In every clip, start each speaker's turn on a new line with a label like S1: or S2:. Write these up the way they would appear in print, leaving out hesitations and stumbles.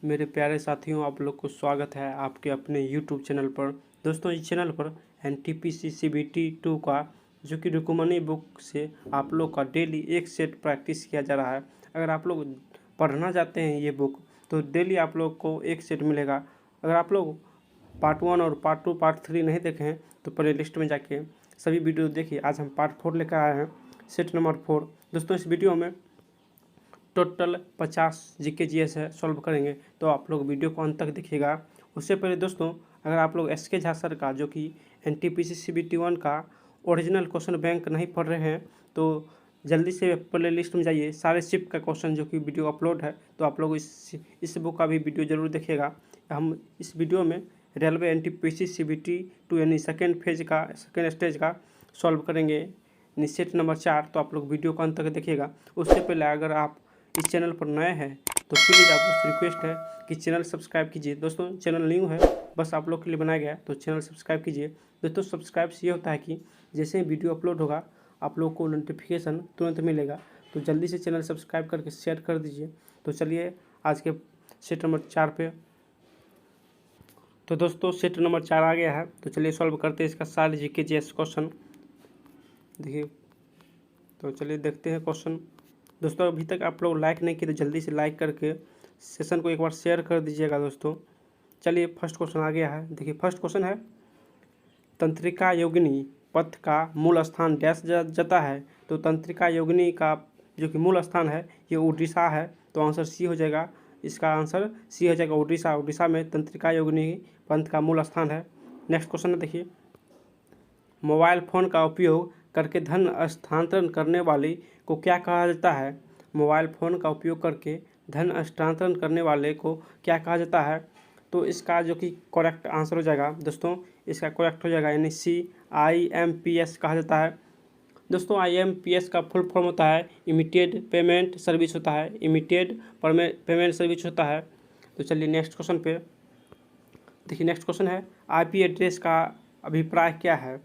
S1: मेरे प्यारे साथियों, आप लोग को स्वागत है आपके अपने YouTube चैनल पर। दोस्तों, इस चैनल पर NTPC CBT 2 का जो कि रुक्मणी बुक से आप लोग का डेली एक सेट प्रैक्टिस किया जा रहा है। अगर आप लोग पढ़ना चाहते हैं ये बुक तो डेली आप लोग को एक सेट मिलेगा। अगर आप लोग पार्ट 1 और पार्ट 2 पार्ट 3 नहीं देखे हैं तो प्ले लिस्ट में जाके सभी वीडियो देखिए। आज हम पार्ट 4 लेकर आए हैं, सेट नंबर 4। दोस्तों, इस वीडियो में टोटल 50 GK GS है, सॉल्व करेंगे, तो आप लोग वीडियो को अंत तक देखिएगा। उससे पहले दोस्तों, अगर आप लोग SK झा सर का जो कि NTPC CBT 1 का ओरिजिनल क्वेश्चन बैंक नहीं पढ़ रहे हैं तो जल्दी से प्ले लिस्ट में जाइए। सारे शिफ्ट का क्वेश्चन जो कि वीडियो अपलोड है, तो आप लोग इस बुक का भी वीडियो जरूर देखिएगा। हम इस वीडियो में रेलवे NTPC CBT 2 यानी सेकेंड स्टेज का सॉल्व करेंगे, सेट नंबर 4। तो आप लोग वीडियो को अंत तक देखिएगा। उससे पहले अगर आप इस चैनल पर नए हैं तो प्लीज़ आपको रिक्वेस्ट है कि चैनल सब्सक्राइब कीजिए। दोस्तों, चैनल न्यू है, बस आप लोग के लिए बनाया गया है, तो चैनल सब्सक्राइब कीजिए। दोस्तों, सब्सक्राइब से ये होता है कि जैसे ही वीडियो अपलोड होगा आप लोग को नोटिफिकेशन तुरंत मिलेगा, तो जल्दी से चैनल सब्सक्राइब करके शेयर कर दीजिए। तो चलिए आज के सेट नंबर 4 पे। तो दोस्तों, सेट नंबर 4 आ गया है, तो चलिए सॉल्व करते हैं इसका सारे GK GS क्वेश्चन। देखिए, तो चलिए देखते हैं क्वेश्चन। दोस्तों, अभी तक आप लोग लाइक नहीं किए तो जल्दी से लाइक करके सेशन को एक बार शेयर कर दीजिएगा। दोस्तों, चलिए फर्स्ट क्वेश्चन आ गया है। देखिए, फर्स्ट क्वेश्चन है, तंत्रिका योगिनी पथ का मूल स्थान डैश जाता है। तो तंत्रिका योगिनी का जो कि मूल स्थान है ये उड़ीसा है, तो आंसर सी हो जाएगा। इसका आंसर सी हो जाएगा, उड़ीसा। उड़ीसा में तंत्रिका योगिनी पंथ का मूल स्थान है। नेक्स्ट क्वेश्चन है, देखिए, मोबाइल फ़ोन का उपयोग करके धन हस्तांतरण करने वाले को क्या कहा जाता है। मोबाइल फ़ोन का उपयोग करके धन हस्तांतरण करने वाले को क्या कहा जाता है। तो इसका जो कि करेक्ट आंसर हो जाएगा दोस्तों, इसका करेक्ट हो जाएगा यानी सी, IMPS कहा जाता है। दोस्तों, IMPS का फुल फॉर्म होता है इमीडिएट पेमेंट सर्विस होता है, इमीडिएट पेमेंट सर्विस होता है। तो चलिए नेक्स्ट क्वेश्चन पे देखिए। नेक्स्ट क्वेश्चन है, IP एड्रेस का अभिप्राय क्या है।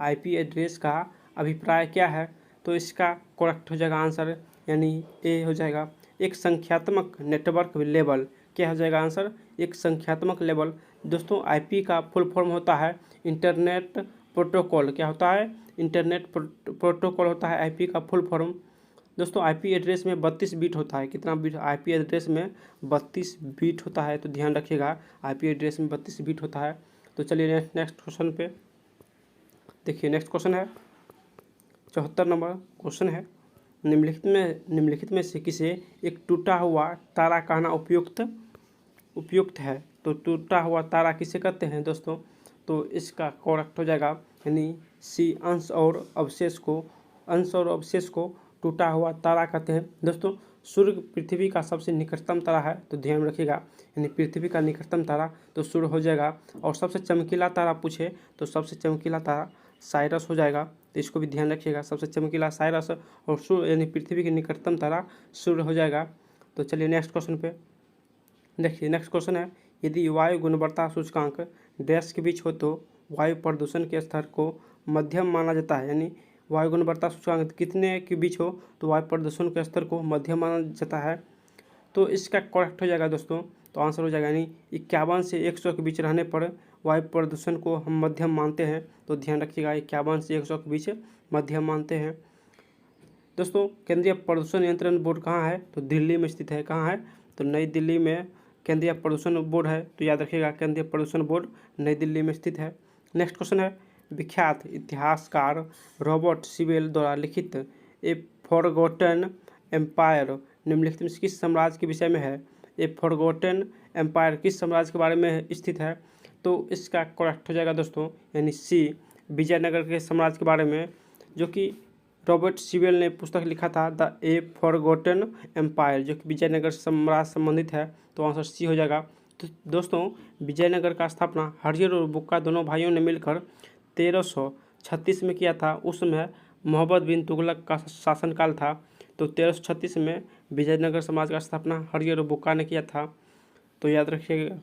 S1: IP एड्रेस का अभिप्राय क्या है। तो इसका करेक्ट हो जाएगा आंसर यानी ए हो जाएगा, एक संख्यात्मक नेटवर्क लेवल। क्या हो जाएगा आंसर, एक संख्यात्मक लेवल। दोस्तों, IP का फुल फॉर्म होता है इंटरनेट प्रोटोकॉल। क्या होता है, इंटरनेट प्रोटोकॉल होता है IP का फुल फॉर्म। दोस्तों, IP एड्रेस में 32 बीट होता है। कितना बीट, IP एड्रेस में 32 बीट होता है, तो ध्यान रखिएगा IP एड्रेस में 32 बीट होता है। तो चलिए नेक्स्ट क्वेश्चन पे देखिए। नेक्स्ट क्वेश्चन है 74 नंबर क्वेश्चन है, निम्नलिखित में से किसे एक टूटा हुआ तारा कहना उपयुक्त है। तो टूटा हुआ तारा किसे कहते हैं दोस्तों। तो इसका करेक्ट हो जाएगा यानी सी, अंश और अवशेष को टूटा हुआ तारा कहते हैं। दोस्तों, सूर्य पृथ्वी का सबसे निकटतम तारा है, तो ध्यान रखिएगा यानी पृथ्वी का निकटतम तारा तो सूर्य हो जाएगा। और सबसे चमकीला तारा पूछे तो सबसे चमकीला तारा साइरस हो जाएगा, तो इसको भी ध्यान रखिएगा। सबसे चमकीला साइरस और सूर्य यानी पृथ्वी के निकटतम तारा सूर्य हो जाएगा। तो चलिए नेक्स्ट क्वेश्चन पे देखिए। नेक्स्ट क्वेश्चन है, यदि वायु गुणवत्ता सूचकांक डैश के बीच हो तो वायु प्रदूषण के स्तर को मध्यम माना जाता है। यानी वायु गुणवत्ता सूचकांक कितने के बीच हो तो वायु प्रदूषण के स्तर को मध्यम माना जाता है। तो इसका करेक्ट हो जाएगा दोस्तों, तो आंसर हो जाएगा यानी 51 से 100 के बीच रहने पर वायु प्रदूषण को हम मध्यम मानते हैं। तो ध्यान रखिएगा 51 से 100 के बीच मध्यम मानते हैं। दोस्तों, केंद्रीय प्रदूषण नियंत्रण बोर्ड कहाँ है, तो दिल्ली में स्थित है। कहाँ है, तो नई दिल्ली में केंद्रीय प्रदूषण बोर्ड है, तो याद रखिएगा केंद्रीय प्रदूषण बोर्ड नई दिल्ली में स्थित है। नेक्स्ट क्वेश्चन है, विख्यात इतिहासकार रॉबर्ट सिवेल द्वारा लिखित ए फॉरगॉटन एम्पायर निम्नलिखित में किस साम्राज्य के विषय में है। ए फॉरगॉटन एम्पायर किस साम्राज्य के बारे में स्थित है। तो इसका करेक्ट हो जाएगा दोस्तों यानी सी, विजयनगर के साम्राज्य के बारे में, जो कि रॉबर्ट सिवेल ने पुस्तक लिखा था द ए फॉरगॉटन एम्पायर, जो कि विजयनगर साम्राज्य से संबंधित है। तो आंसर सी हो जाएगा। तो दोस्तों, विजयनगर का स्थापना हरियर और बुक्का दोनों भाइयों ने मिलकर 1336 में किया था। उस समय मोहम्मद बिन तुगलक का शासनकाल था। तो 1336 में विजयनगर साम्राज्य का स्थापना हरियर और बुक्का ने किया था, तो याद रखिएगा।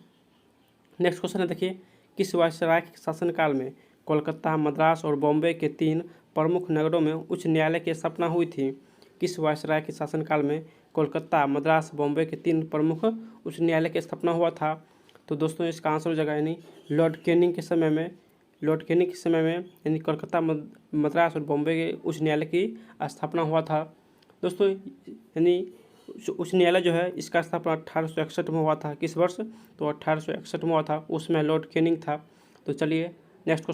S1: नेक्स्ट क्वेश्चन है, देखिए, किस वायसराय के शासनकाल में कोलकाता, मद्रास और बॉम्बे के 3 प्रमुख नगरों में उच्च न्यायालय की स्थापना हुई थी। किस वायसराय के शासनकाल में कोलकाता, मद्रास, बॉम्बे के 3 प्रमुख उच्च न्यायालय की स्थापना हुआ था। तो दोस्तों इसका आंसर हो जाएगा यानी लॉर्ड कैनिंग के समय में यानी कोलकाता, मद्रास और बॉम्बे के उच्च न्यायालय की स्थापना हुआ था। दोस्तों यानी उच्च न्यायालय जो है इसका स्थापना 1861 में हुआ था। किस वर्ष? तो 1861 में हुआ था, उसमें लॉर्ड कैनिंग था। तो चलिए नेक्स्ट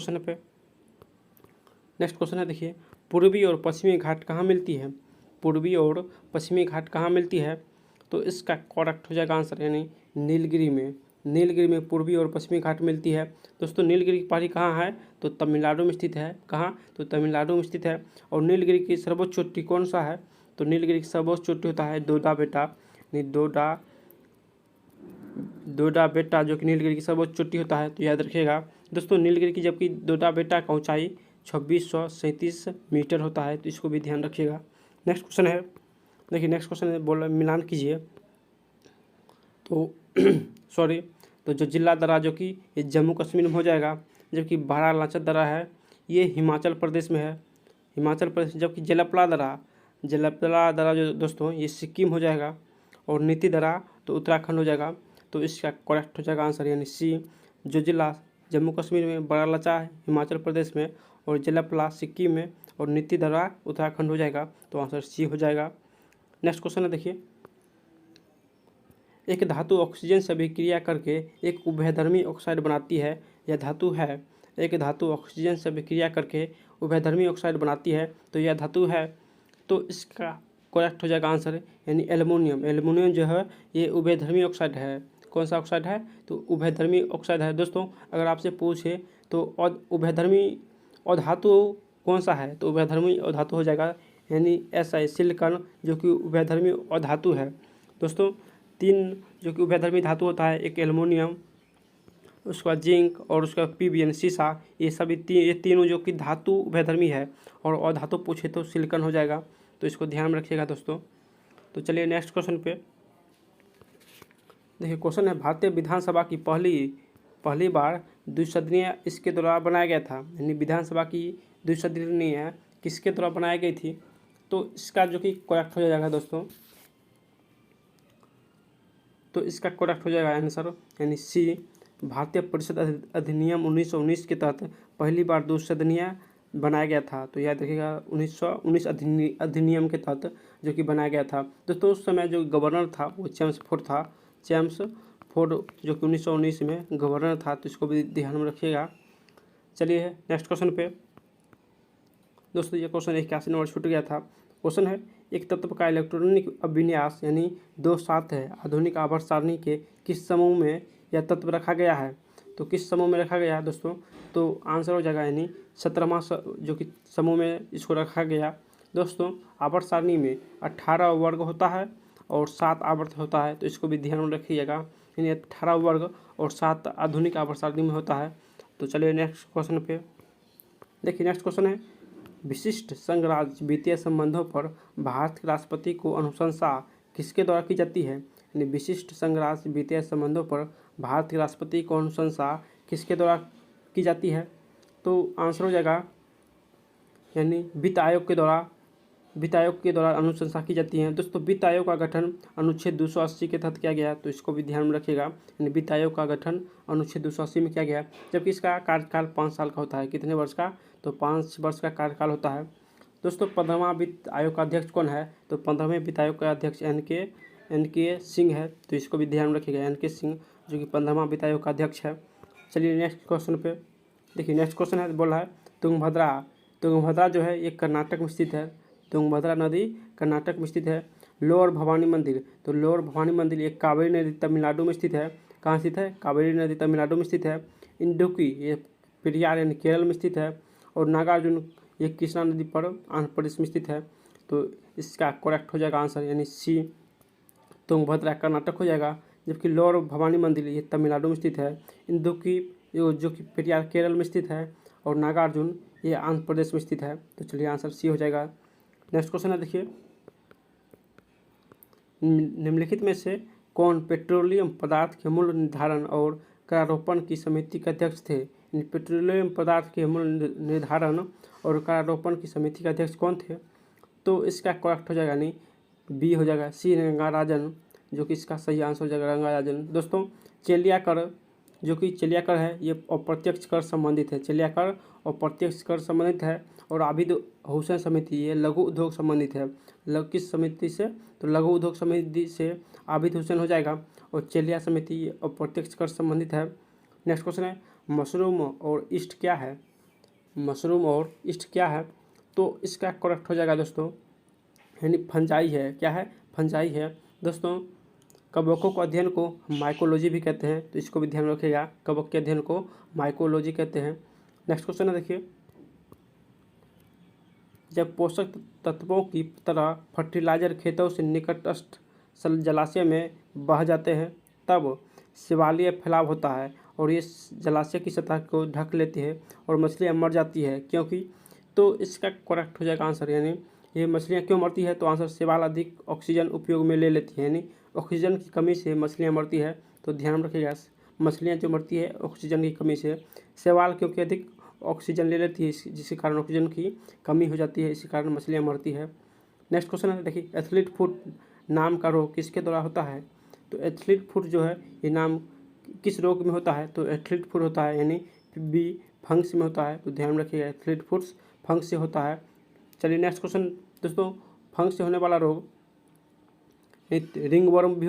S1: क्वेश्चन है देखिए, पूर्वी और पश्चिमी घाट कहाँ मिलती है? पूर्वी और पश्चिमी घाट कहाँ मिलती है? तो इसका करेक्ट हो जाएगा आंसर यानी नीलगिरी में पूर्वी और पश्चिमी घाट मिलती है। दोस्तों नीलगिरी की पहाड़ी कहाँ है? तो तमिलनाडु में स्थित है। कहाँ? तो तमिलनाडु में स्थित है। और नीलगिरी की सर्वोच्च चोटी कौन सा है? तो नीलगिरी की सर्वोच्च चोटी होता है दोडा बेटा जो कि नीलगिरी की सर्वोच्च चोटी होता है। तो याद रखिएगा दोस्तों नीलगिरी की जबकि दोडा बेटा का ऊंचाई 2637 मीटर होता है। तो इसको भी ध्यान रखिएगा। नेक्स्ट क्वेश्चन है देखिए, नेक्स्ट क्वेश्चन है, बोला मिलान कीजिए। तो सॉरी, तो जो जिला दर्रा जो कि ये जम्मू कश्मीर में हो जाएगा, जबकि बारालाचा दर्रा है ये हिमाचल प्रदेश में है, जबकि जलपला दर्रा जो दोस्तों ये सिक्किम हो जाएगा, और नीति दर्रा तो उत्तराखंड हो जाएगा। तो इसका करेक्ट हो जाएगा आंसर यानी सी। जो जिला जम्मू कश्मीर में, बारालाचा हिमाचल प्रदेश में, और जलपला सिक्किम में, और नीति दर्रा उत्तराखंड हो जाएगा। तो आंसर सी हो जाएगा। नेक्स्ट क्वेश्चन है देखिए, एक धातु ऑक्सीजन से अभिक्रिया करके एक उभयधर्मी ऑक्साइड बनाती है, यह धातु है। एक धातु ऑक्सीजन से अभिक्रिया करके उभयधर्मी ऑक्साइड बनाती है, तो यह धातु है। तो इसका करेक्ट हो जाएगा आंसर यानी एल्युमिनियम जो है ये उभयधर्मी ऑक्साइड है। कौन सा ऑक्साइड है? तो उभयधर्मी ऑक्साइड है। दोस्तों अगर आपसे पूछे तो उभयधर्मी अधातु कौन सा है? तो उभयधर्मी अधातु हो जाएगा यानी SI सिलिकॉन जो कि उभयधर्मी अधातु है। दोस्तों 3 जो कि उभयधर्मी धातु होता है, एक एल्युमिनियम, उसका जिंक और उसका PBN शीशा, ये तीनों जो कि धातु उभयधर्मी है, और अधातु पूछे तो सिलिकॉन हो जाएगा। तो इसको ध्यान में रखिएगा दोस्तों। तो चलिए नेक्स्ट क्वेश्चन पे देखिए, क्वेश्चन है भारतीय विधानसभा की पहली बार द्विसदनीय इसके द्वारा बनाया गया था, यानी विधानसभा की द्विसदनीय किसके द्वारा बनाई गई थी? तो इसका जो कि करेक्ट हो जाएगा दोस्तों, तो इसका करेक्ट हो जाएगा आंसर यानी सी। भारतीय परिषद अधिनियम 1919 के तहत पहली बार द्विसदनीय बनाया गया था। तो याद रखिएगा 1919 अधिनियम के तहत जो कि बनाया गया था। दोस्तों उस समय जो गवर्नर था वो चेम्सफोर्ड जो कि 1919 में गवर्नर था। तो इसको भी ध्यान में रखिएगा। चलिए नेक्स्ट क्वेश्चन पे दोस्तों, ये क्वेश्चन 81 नंबर छूट गया था। क्वेश्चन है, एक तत्व का इलेक्ट्रॉनिक अभिन्यास यानी 2 7 है आधुनिक आवर्त सारणी के किस समूह में यह तत्व रखा गया है? तो किस समूह में रखा गया है दोस्तों? तो आंसर हो जाएगा यानी 17वां जो कि समूह में इसको रखा गया। दोस्तों आवर्त सारणी में 18 वर्ग होता है और 7 आवर्त होता है। तो इसको भी ध्यान में रखिएगा यानी 18 वर्ग और 7 आधुनिक आवर्त सारणी में होता है। तो चलिए नेक्स्ट क्वेश्चन पे देखिए, नेक्स्ट क्वेश्चन है, विशिष्ट संघराज्य वित्तीय संबंधों पर भारत के राष्ट्रपति को अनुशंसा किसके द्वारा की जाती है? यानी विशिष्ट संघराज्य वित्तीय संबंधों पर भारत के राष्ट्रपति को अनुशंसा किसके द्वारा की जाती है? तो आंसर हो जाएगा यानी वित्त आयोग के द्वारा अनुशंसा की जाती है। दोस्तों वित्त आयोग का गठन अनुच्छेद 280 के तहत किया गया, तो इसको भी ध्यान में रखिएगा। यानी वित्त आयोग का गठन अनुच्छेद 280 में किया गया, जबकि इसका कार्यकाल 5 साल का होता है। कितने वर्ष का? तो 5 वर्ष का कार्यकाल होता है। दोस्तों 15वां वित्त आयोग का अध्यक्ष कौन है? तो 15वें वित्त आयोग का अध्यक्ष एन के सिंह है। तो इसको भी ध्यान में रखिएगा, NK सिंह जो कि 15वां वित्त आयोग का अध्यक्ष है। चलिए नेक्स्ट क्वेश्चन पे देखिए, नेक्स्ट क्वेश्चन है बोला है तुंगभद्रा जो है ये कर्नाटक में स्थित है। तुंगभद्रा नदी कर्नाटक में स्थित है। लोअर भवानी मंदिर, तो लोअर भवानी मंदिर एक कावेरी नदी तमिलनाडु में स्थित है। कहाँ स्थित है? कावेरी नदी तमिलनाडु में स्थित है। इंडुक्की ये पेरियार यानी केरल में स्थित है। और नागार्जुन ये कृष्णा नदी पर आंध्र प्रदेश में स्थित है। तो इसका करेक्ट हो जाएगा आंसर यानी सी, तुंगभद्रा कर्नाटक हो जाएगा, जबकि लोअर भवानी मंदिर ये तमिलनाडु में स्थित है। इंदुक्की जो कि पेरियार केरल में स्थित है, और नागार्जुन ये आंध्र प्रदेश में स्थित है। तो चलिए आंसर सी हो जाएगा। नेक्स्ट क्वेश्चन है देखिए, निम्नलिखित में से कौन पेट्रोलियम पदार्थ के मूल्य निर्धारण और करारोपण की समिति के अध्यक्ष थे? पेट्रोलियम पदार्थ के मूल्य निर्धारण और करारोपण की समिति के अध्यक्ष कौन थे? तो इसका करेक्ट हो जाएगा नहीं बी हो जाएगा सी रंगाराजन, जो कि इसका सही आंसर हो जाएगा रंगाराजन। दोस्तों चेलियाकर, जो कि चेलियाकर है, ये अप्रत्यक्ष कर संबंधित है। चेलियाकर अप्रत्यक्ष कर संबंधित है। और आबिद हुसैन समिति, ये लघु उद्योग संबंधित है। किस समिति से? तो लघु उद्योग समिति से आबिद हुसैन हो जाएगा। और चेलिया समिति ये अप्रत्यक्ष कर संबंधित है। नेक्स्ट क्वेश्चन है मशरूम और ईस्ट क्या है? मशरूम और ईस्ट क्या है? तो इसका करेक्ट हो जाएगा दोस्तों, यानी फंजाई है। क्या है? फंजाई है। दोस्तों कवकों के अध्ययन को माइकोलॉजी भी कहते हैं, तो इसको भी ध्यान रखिएगा, कवक के अध्ययन को माइकोलॉजी कहते हैं। नेक्स्ट क्वेश्चन है देखिए, जब पोषक तत्वों की तरह फर्टिलाइजर खेतों से निकटस्थ जलाशय में बह जाते हैं तब शिवालीय फैलाव होता है और ये जलाशय की सतह को ढक लेती है और मछलियाँ मर जाती है, क्योंकि? तो इसका करेक्ट हो जाएगा आंसर, यानी ये मछलियाँ क्यों मरती है? तो आंसर शैवाल अधिक ऑक्सीजन उपयोग में ले लेती है, यानी ऑक्सीजन की कमी से मछलियाँ मरती है। तो ध्यान रखिएगा, मछलियाँ जो मरती है ऑक्सीजन की कमी से। शैवाल क्योंकि अधिक ऑक्सीजन ले लेती है, जिसके कारण ऑक्सीजन की कमी हो जाती है, इसी कारण मछलियाँ मरती है। नेक्स्ट क्वेश्चन है देखिए, एथलीट फुट नाम का रोग किसके द्वारा होता है? तो एथलीट फुट जो है ये नाम किस रोग में होता है? तो एथलीट फुट होता है, यानी बी फंगस में होता है। तो ध्यान रखिएगा, एथलीट फुट्स फंगस से होता है। चलिए नेक्स्ट क्वेश्चन दोस्तों, फंगस से होने वाला रोग रिंग वर्म भी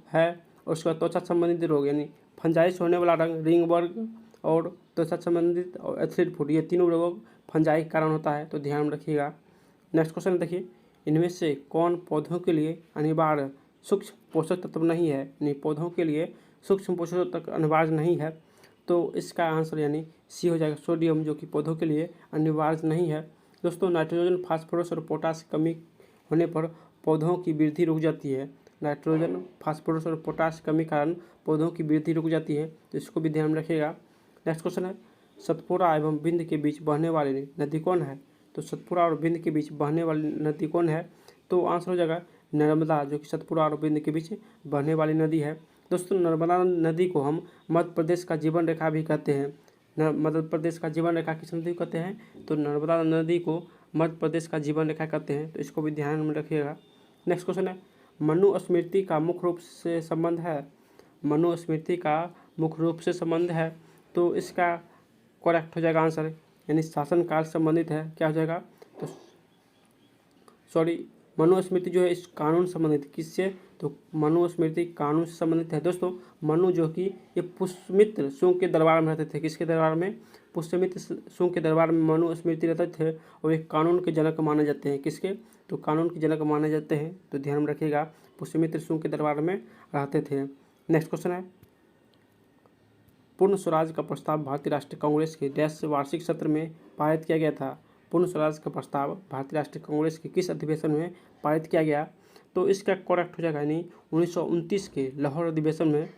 S1: है और उसका त्वचा संबंधित रोग, यानी फंजाई से होने वाला रिंग वर्म और त्वचा संबंधित और एथलीट फुट, ये तीनों रोग फंजाई के कारण होता है। तो ध्यान रखिएगा। नेक्स्ट क्वेश्चन देखिए, इनमें से कौन पौधों के लिए अनिवार्य सूक्ष्म पोषक तत्व नहीं है? यानी पौधों के लिए सूक्ष्म पोषक तत्व अनिवार्य नहीं है। तो इसका आंसर यानी सी हो जाएगा सोडियम, जो कि पौधों के लिए अनिवार्य नहीं है। दोस्तों नाइट्रोजन, फास्फोरस और पोटास की कमी होने पर पौधों की वृद्धि रुक जाती है। नाइट्रोजन, फास्फोरस और पोटास की कमी कारण पौधों की वृद्धि रुक जाती है, तो इसको भी ध्यान रखिएगा। नेक्स्ट क्वेश्चन है, सतपुरा एवं बिंद के बीच बहने वाली नदी कौन है? तो सतपुरा और बिंद के बीच बहने वाली नदी कौन है? तो आंसर हो जाएगा नर्मदा, जो कि सतपुरा और बिंद के बीच बहने वाली नदी है। दोस्तों नर्मदा नदी को हम मध्य प्रदेश का जीवन रेखा भी कहते हैं। मध्य प्रदेश का जीवन रेखा किस नदी को कहते हैं? तो नर्मदा नदी को मध्य प्रदेश का जीवन रेखा कहते हैं, तो इसको भी ध्यान में रखिएगा। नेक्स्ट क्वेश्चन है, मनुस्मृति का मुख्य रूप से संबंध है? मनुस्मृति का मुख्य रूप से संबंध है, तो इसका करेक्ट हो जाएगा आंसर, यानी शासन काल संबंधित है। क्या हो जाएगा? तो सॉरी, मनुस्मृति जो है इस कानून संबंधित, किससे? तो मनुस्मृति कानून से संबंधित है। दोस्तों मनु जो कि ये पुष्यमित्र शुंग के दरबार में रहते थे। किसके दरबार में? पुष्यमित्र शुंग के दरबार में मनुस्मृति रहते थे और एक कानून के जनक माने जाते हैं। किसके? तो कानून के जनक माने जाते हैं, तो ध्यान में रखिएगा, पुष्यमित्र शुंग के दरबार में रहते थे। नेक्स्ट क्वेश्चन है, पूर्ण स्वराज का प्रस्ताव भारतीय राष्ट्रीय कांग्रेस के डैश वार्षिक सत्र में पारित किया गया था? पूर्ण स्वराज का प्रस्ताव भारतीय राष्ट्रीय कांग्रेस के किस अधिवेशन में पारित किया गया? तो इसका करेक्ट हो जाएगा, यानी 1929 के लाहौर अधिवेशन में।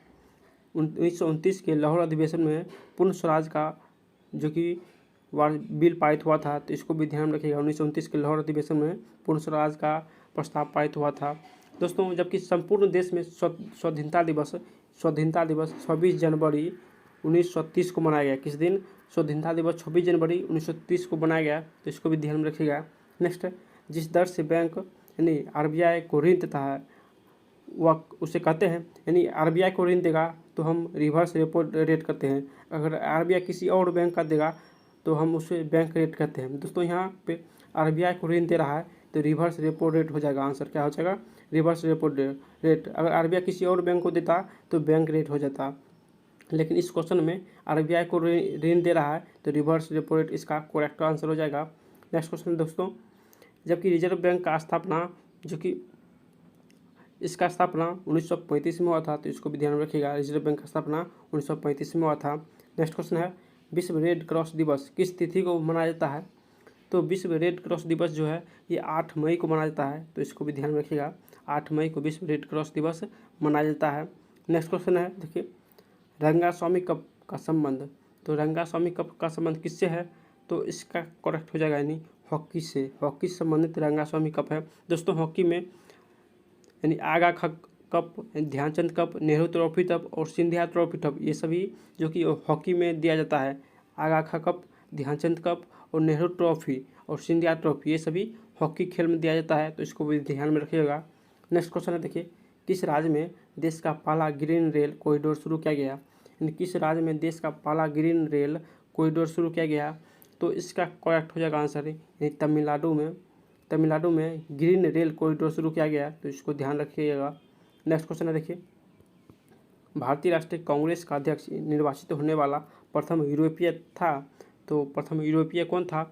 S1: 1929 के लाहौर अधिवेशन में पूर्ण स्वराज का जो कि बिल पारित हुआ था, तो इसको भी ध्यान रखिएगा। 1929 के लाहौर अधिवेशन में पूर्ण स्वराज का प्रस्ताव पारित हुआ था। दोस्तों जबकि संपूर्ण देश में स्वाधीनता दिवस 26 जनवरी 1930 को मनाया गया। किस दिन? स्वाधीनता दिवस 26 जनवरी 1930 को बनाया गया, तो इसको भी ध्यान में रखिएगा। नेक्स्ट, जिस दर से बैंक यानी आरबीआई को ऋण देता है वह उसे कहते हैं, यानी आरबीआई को ऋण देगा तो हम रिवर्स रेपो रेट करते हैं, अगर आरबीआई किसी और बैंक का देगा तो हम उसे बैंक रेट कहते हैं। दोस्तों यहाँ पे आरबीआई को ऋण दे रहा है तो रिवर्स रेपो रेट हो जाएगा। आंसर क्या हो जाएगा? Reverse repo rate. अगर आरबीआई किसी और बैंक को देता तो बैंक रेट हो जाता, लेकिन इस क्वेश्चन में आरबीआई को ऋण दे रहा है तो रिवर्स रेपो रेट इसका करेक्ट आंसर हो जाएगा। नेक्स्ट क्वेश्चन दोस्तों, जबकि रिजर्व बैंक का स्थापना जो कि इसका स्थापना 1935 में हुआ था, तो इसको भी ध्यान रखिएगा, रिजर्व बैंक का स्थापना 1935 में हुआ था। नेक्स्ट क्वेश्चन है, विश्व रेड क्रॉस दिवस किस तिथि को मनाया जाता है? तो विश्व रेड क्रॉस दिवस जो है ये 8 मई को मनाया जाता है, तो इसको भी ध्यान में रखिएगा, 8 मई को विश्व रेड क्रॉस दिवस मनाया जाता है। नेक्स्ट क्वेश्चन है देखिए, रंगास्वामी कप का संबंध, तो रंगास्वामी कप का संबंध किससे है? तो इसका करेक्ट हो जाएगा, यानी हॉकी से, हॉकी से संबंधित रंगास्वामी कप है। दोस्तों हॉकी में यानी Aga cup, Dhyanchand cup, Nehru trophy cup और सिंधिया ट्रॉफी कप, ये सभी जो कि हॉकी में दिया जाता है। आगा कप, ध्यानचंद कप और नेहरू ट्रॉफी और सिंधिया ट्रॉफी, ये सभी हॉकी खेल में दिया जाता है, तो इसको भी ध्यान में रखिएगा। नेक्स्ट क्वेश्चन है देखिए, किस राज्य में देश का पहला ग्रीन रेल कॉरिडोर शुरू किया गया? यानी किस राज्य में देश का पहला ग्रीन रेल कॉरिडोर शुरू किया गया? तो इसका करेक्ट हो जाएगा आंसर यानी तमिलनाडु में ग्रीन रेल कॉरिडोर शुरू किया गया, तो इसको ध्यान रखिएगा। नेक्स्ट क्वेश्चन है देखिए, भारतीय राष्ट्रीय कांग्रेस का अध्यक्ष निर्वाचित होने वाला प्रथम यूरोपीय था, तो प्रथम यूरोपीय कौन था?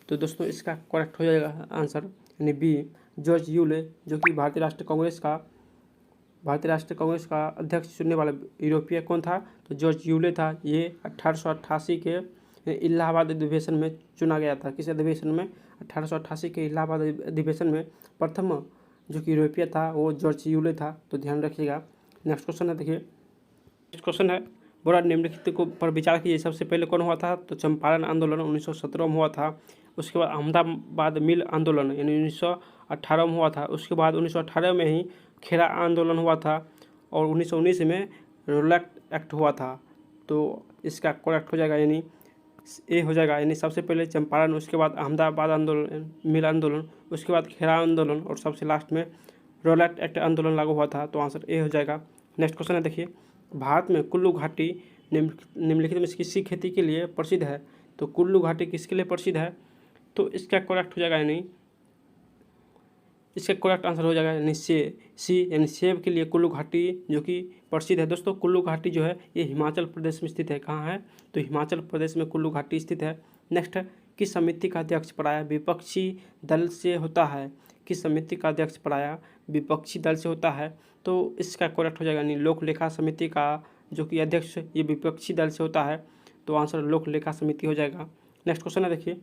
S1: तो दोस्तों इसका करेक्ट हो जाएगा आंसर यानी बी, जॉर्ज यूले, जो कि भारतीय राष्ट्रीय कांग्रेस का अध्यक्ष चुनने वाला यूरोपीय कौन था? तो जॉर्ज यूले था। ये 1888 के इलाहाबाद अधिवेशन में चुना गया था। किस अधिवेशन में? 1888 के इलाहाबाद अधिवेशन में प्रथम जो कि यूरोपीय था वो जॉर्ज यूले था, तो ध्यान रखिएगा। नेक्स्ट क्वेश्चन है देखिए, नेक्स्ट क्वेश्चन है, बोरा निम्नलिखित को पर विचार कीजिए, सबसे पहले कौन हुआ था? तो चंपारण आंदोलन 1917 में हुआ था। उसके बाद अहमदाबाद मिल आंदोलन यानी 1918 में हुआ था। उसके बाद 1918 में ही खेड़ा आंदोलन हुआ था और 1919 में रोलैक एक्ट हुआ था। तो इसका करेक्ट हो जाएगा यानी ए हो जाएगा, यानी सबसे पहले चंपारण, उसके बाद अहमदाबाद आंदोलन, मिल आंदोलन, उसके बाद खेड़ा आंदोलन और सबसे लास्ट में रोलैक एक्ट आंदोलन लागू हुआ था, तो आंसर ए हो जाएगा। नेक्स्ट क्वेश्चन है देखिए, भारत में कुल्लू घाटी निम्नलिखित में किसकी खेती के लिए प्रसिद्ध है? तो कुल्लू घाटी किसके लिए प्रसिद्ध है? तो इसका करेक्ट हो जाएगा यानी इसका करेक्ट आंसर हो जाएगा यानी सी यानी सेब के लिए कुल्लू घाटी जो कि प्रसिद्ध है। दोस्तों कुल्लू घाटी जो है ये हिमाचल प्रदेश में स्थित है। कहाँ है? तो हिमाचल प्रदेश में कुल्लू घाटी स्थित है। नेक्स्ट है, किस समिति का अध्यक्ष प्रायः विपक्षी दल से होता है? किस समिति का अध्यक्ष प्रायः विपक्षी दल से होता है? तो इसका करेक्ट हो जाएगा यानी लोक लेखा समिति का जो कि अध्यक्ष ये विपक्षी दल से होता है, तो आंसर लोक लेखा समिति हो जाएगा। नेक्स्ट क्वेश्चन है देखिए,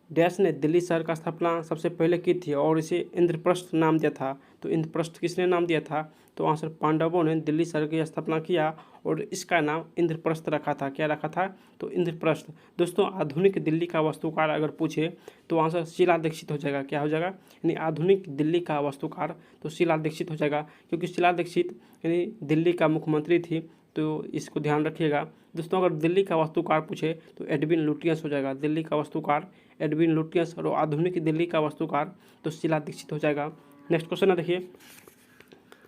S1: डैश ने दिल्ली शहर का स्थापना सबसे पहले की थी और इसे इंद्रप्रस्थ नाम दिया था। तो इंद्रप्रस्थ किसने नाम दिया था? तो आंसर पांडवों ने दिल्ली शहर की स्थापना किया और इसका नाम इंद्रप्रस्थ रखा था। क्या रखा था? तो इंद्रप्रस्थ। दोस्तों आधुनिक दिल्ली का वास्तुकार अगर पूछे तो आंसर शीला दीक्षित हो जाएगा। क्या हो जाएगा? यानी आधुनिक दिल्ली का वास्तुकार तो शीला दीक्षित हो जाएगा, क्योंकि शीला दीक्षित यानी दिल्ली का मुख्यमंत्री थी, तो इसको ध्यान रखिएगा। दोस्तों अगर दिल्ली का वास्तुकार पूछे तो एडविन लुटियंस हो जाएगा। दिल्ली का वास्तुकार एडविन लुटियंस और आधुनिक दिल्ली का वास्तुकार तो शीला दीक्षित हो जाएगा। नेक्स्ट क्वेश्चन है देखिए,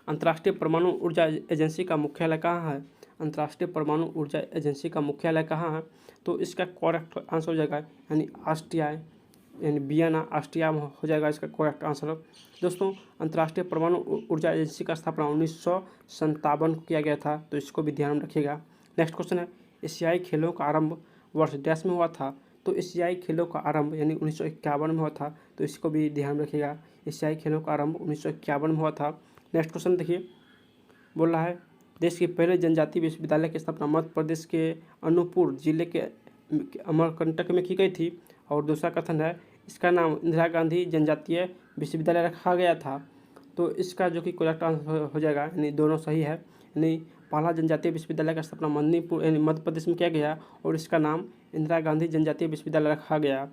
S1: अंतर्राष्ट्रीय परमाणु ऊर्जा एजेंसी का मुख्यालय कहाँ है? अंतर्राष्ट्रीय परमाणु ऊर्जा एजेंसी का मुख्यालय कहाँ है? तो इसका करेक्ट आंसर हो जाएगा यानी ऑस्ट्रिया यानी वियना ऑस्ट्रिया में हो जाएगा इसका करेक्ट आंसर। दोस्तों अंतर्राष्ट्रीय परमाणु ऊर्जा एजेंसी का स्थापना 1957 को किया गया था, तो इसको भी ध्यान में रखिएगा। नेक्स्ट क्वेश्चन है, एशियाई खेलों का आरंभ वर्ष डैश में हुआ था? तो एशियाई खेलों का आरंभ यानी 1951 में हुआ था, तो इसको भी ध्यान रखिएगा। एशियाई खेलों का आरंभ 1951 में हुआ था। नेक्स्ट क्वेश्चन देखिए, बोल रहा है देश के पहले जनजातीय विश्वविद्यालय की स्थापना मध्य प्रदेश के अनूपपुर जिले के अमरकंटक में की गई थी। और दूसरा कथन है इसका नाम इंदिरा गांधी जनजातीय विश्वविद्यालय रखा गया था, तो इसका जो कि करेक्ट आंसर हो जाएगा यानी दोनों सही है। यानी पहला जनजातीय विश्वविद्यालय का स्थापना मणिपुर यानी मध्य प्रदेश में किया गया और इसका नाम इंदिरा गांधी जनजातीय विश्वविद्यालय रखा गया।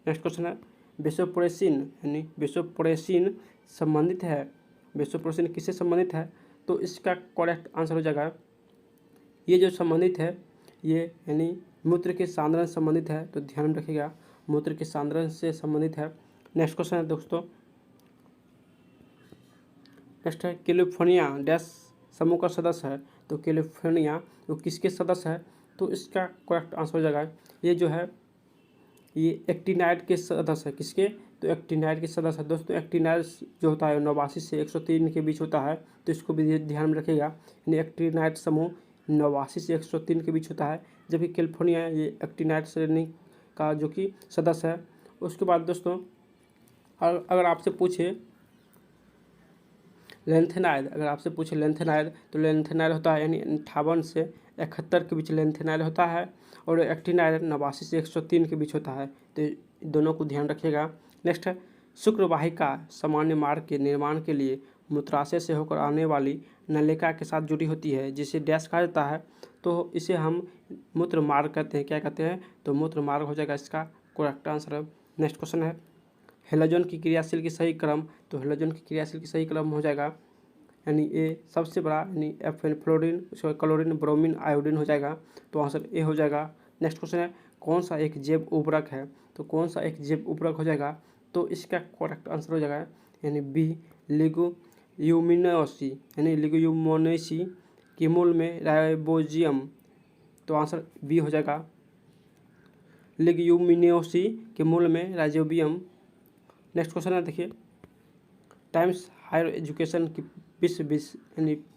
S1: नेक्स्ट क्वेश्चन है, बेसोप्रेसिन यानी बेसोप्रेसिन संबंधित है, बेसोप्रेसिन किससे संबंधित है? तो इसका करेक्ट आंसर हो जाएगा ये जो संबंधित है ये यानी मूत्र के सांद्रण से संबंधित है, तो ध्यान में रखिएगा मूत्र के सांद्रण से संबंधित है। नेक्स्ट क्वेश्चन है दोस्तों, नेक्स्ट है कैलिफोर्निया डैश समूह का सदस्य है? तो कैलिफोर्निया तो किसके सदस्य है? तो इसका करेक्ट आंसर हो जाएगा ये जो है ये एक्टिनाइड के सदस्य है। किसके? तो एक्टिनाइड के सदस्य है। दोस्तों एक्टिनाइड जो होता है 89 से 103 के बीच होता है, तो इसको भी ध्यान में रखिएगा। यानी एक्टिनाइड समूह 89 से 103 के बीच होता है, जबकि कैलिफोर्निया ये एक्टिनाइड श्रेणी का जो कि सदस्य है। उसके बाद दोस्तों अगर आपसे पूछे लेंथेनाइड, अगर आपसे पूछे लेंथेनाइड तो लेंथेनाइड होता है यानी 58 से 71 के बीच लेंथेनाइड होता है और एक्टिनाइड 89 से 103 के बीच होता है, तो दोनों को ध्यान रखिएगा। नेक्स्ट है शुक्रवाहिका सामान्य मार्ग के निर्माण के लिए मूत्राशय से होकर आने वाली नलिका के साथ जुड़ी होती है, जिसे डैश कहा जाता है? तो इसे हम मूत्र मार्ग कहते हैं। क्या कहते हैं? तो मूत्र मार्ग हो जाएगा इसका करेक्ट आंसर। नेक्स्ट क्वेश्चन है हेलोजन की क्रियाशील की सही क्रम, तो हेलोजन की क्रियाशील की सही क्रम हो जाएगा यानी ए सबसे बड़ा यानी FN फ्लोरीन, उसके बाद क्लोरीन, ब्रोमीन, आयोडीन हो जाएगा, तो आंसर ए हो जाएगा। नेक्स्ट क्वेश्चन है कौन सा एक जैव उर्वरक है? तो कौन सा एक जैव उर्वरक हो जाएगा? तो इसका करेक्ट आंसर हो जाएगा यानी बी लिग्यूमिनोसी यानी लिग्यूमिनोसी के मूल में राइबोजियम, तो आंसर बी हो जाएगा। लिग्यूमिनोसी के मूल में राइजोबियम। नेक्स्ट क्वेश्चन है, देखिए टाइम्स हायर एजुकेशन की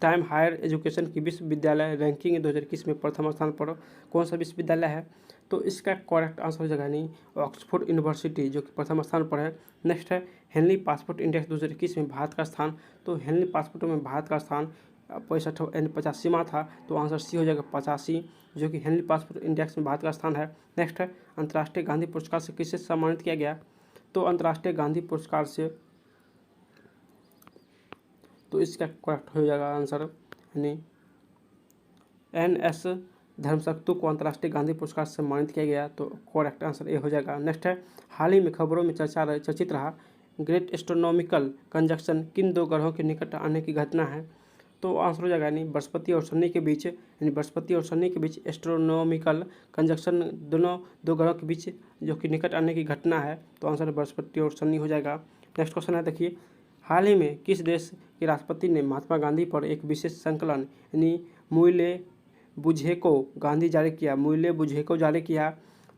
S1: टाइम हायर एजुकेशन की विश्वविद्यालय रैंकिंग 2021 में प्रथम स्थान पर कौन सा विश्वविद्यालय है? तो इसका करेक्ट आंसर हो जाएगा नहीं ऑक्सफोर्ड यूनिवर्सिटी, जो कि प्रथम स्थान पर है। नेक्स्ट है हेनली पासपोर्ट इंडेक्स 2021 में भारत का स्थान। तो हेनली पासपोर्ट में भारत का स्थान 65 यानी 85वां था, तो आंसर सी हो जाएगा 85, जो कि हेनली पासपोर्ट इंडेक्स में भारत का स्थान है। नेक्स्ट है अंतर्राष्ट्रीय गांधी पुरस्कार से किसे सम्मानित किया गया? तो अंतर्राष्ट्रीय गांधी पुरस्कार से, तो इसका करेक्ट हो जाएगा आंसर यानी NS धर्मशक्तु को अंतर्राष्ट्रीय गांधी पुरस्कार से सम्मानित किया गया, तो करेक्ट आंसर ए हो जाएगा। नेक्स्ट है हाल ही में खबरों में चर्चित रहा ग्रेट एस्ट्रोनॉमिकल कंजक्शन किन दो ग्रहों के निकट आने की घटना है? तो आंसर हो जाएगा यानी बृहस्पति और शनि के बीच, यानी बृहस्पति और शनि के बीच एस्ट्रोनॉमिकल कंजक्शन दो ग्रहों के बीच जो कि निकट आने की घटना है, तो आंसर बृहस्पति और शनि हो जाएगा। नेक्स्ट क्वेश्चन है, देखिए हाल ही में किस देश के राष्ट्रपति ने महात्मा गांधी पर एक विशेष संकलन यानी मूल्य बुझेको गांधी जारी किया? मूल्य बुझेको जारी किया,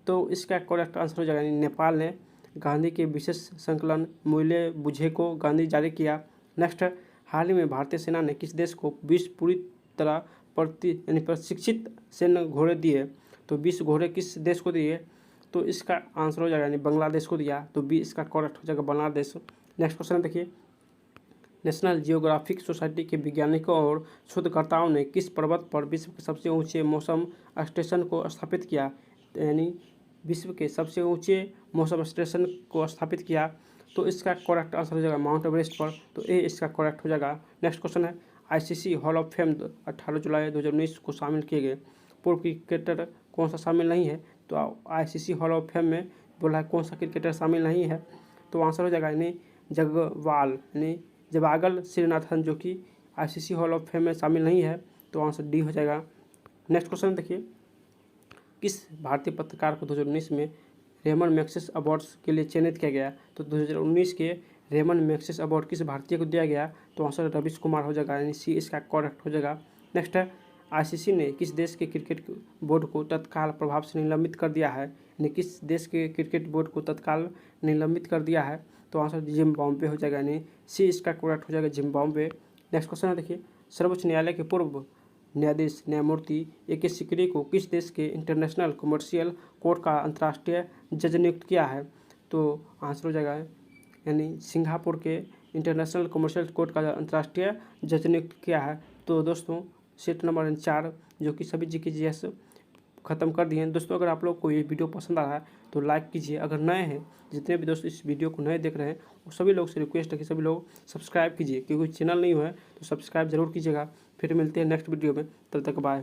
S1: तो इसका करेक्ट आंसर हो जाएगा नेपाल ने गांधी के विशेष संकलन मूल्य बुझेको गांधी जारी किया। नेक्स्ट हाल ही में भारतीय सेना ने किस देश को 20 पूरी तरह प्रशिक्षित सैन्य घोड़े दिए? तो 20 घोड़े किस देश को दिए? तो इसका आंसर हो जाएगा यानी बांग्लादेश को दिया, तो बी इसका करेक्ट हो जाएगा बांग्लादेश। नेक्स्ट क्वेश्चन देखिए नेशनल जियोग्राफिक सोसाइटी के वैज्ञानिकों और शोधकर्ताओं ने किस पर्वत पर विश्व के सबसे ऊंचे मौसम स्टेशन को स्थापित किया? यानी विश्व के सबसे ऊंचे मौसम स्टेशन को स्थापित किया, तो इसका करेक्ट आंसर हो जाएगा माउंट एवरेस्ट पर, तो ए इसका करेक्ट हो जाएगा। नेक्स्ट क्वेश्चन है ICC हॉल ऑफ फेम 18 जुलाई 2019 को शामिल किए गए पूर्व क्रिकेटर कौन सा शामिल नहीं है? तो ICC हॉल ऑफ फेम में बोला है कौन सा क्रिकेटर शामिल नहीं है, तो आंसर हो जाएगा यानी जगवाल यानी जवागल श्रीनाथन, जो कि ICC हॉल ऑफ फेम में शामिल नहीं है, तो आंसर डी हो जाएगा। नेक्स्ट क्वेश्चन देखिए किस भारतीय पत्रकार को 2019 में रेमन मैग्सेसे अवार्ड्स के लिए चयनित किया गया? तो 2019 के रेमन मैग्सेसे अवार्ड किस भारतीय को दिया गया? तो आंसर रवीश कुमार हो जाएगा, यानी सी इसका करेक्ट हो जाएगा। नेक्स्ट है ICC ने किस देश के क्रिकेट बोर्ड को तत्काल प्रभाव से निलंबित कर दिया है? यानी किस देश के क्रिकेट बोर्ड को तत्काल निलंबित कर दिया है? तो आंसर जिम्बाब्वे हो जाएगा, यानी सी इसका करेक्ट हो जाएगा जिम्बाब्वे। नेक्स्ट क्वेश्चन है, देखिए सर्वोच्च न्यायालय के पूर्व न्यायाधीश न्यायमूर्ति AK सिकरी को किस देश के इंटरनेशनल कमर्शियल कोर्ट का अंतर्राष्ट्रीय जज नियुक्त किया है? तो आंसर हो जाएगा यानी सिंगापुर के इंटरनेशनल कमर्शियल कोर्ट का अंतर्राष्ट्रीय जज नियुक्त किया है। तो दोस्तों सेट नंबर 4 जो कि सभी GS ख़त्म कर दिए हैं। दोस्तों अगर आप लोग को ये वीडियो पसंद आ रहा है तो लाइक कीजिए, अगर नए हैं जितने भी दोस्त इस वीडियो को नए देख रहे हैं वो सभी लोग से रिक्वेस्ट है कि सभी लोग सब्सक्राइब कीजिए, क्योंकि चैनल नहीं हुआ है तो सब्सक्राइब जरूर कीजिएगा। फिर मिलते हैं नेक्स्ट वीडियो में, तब तक बाय।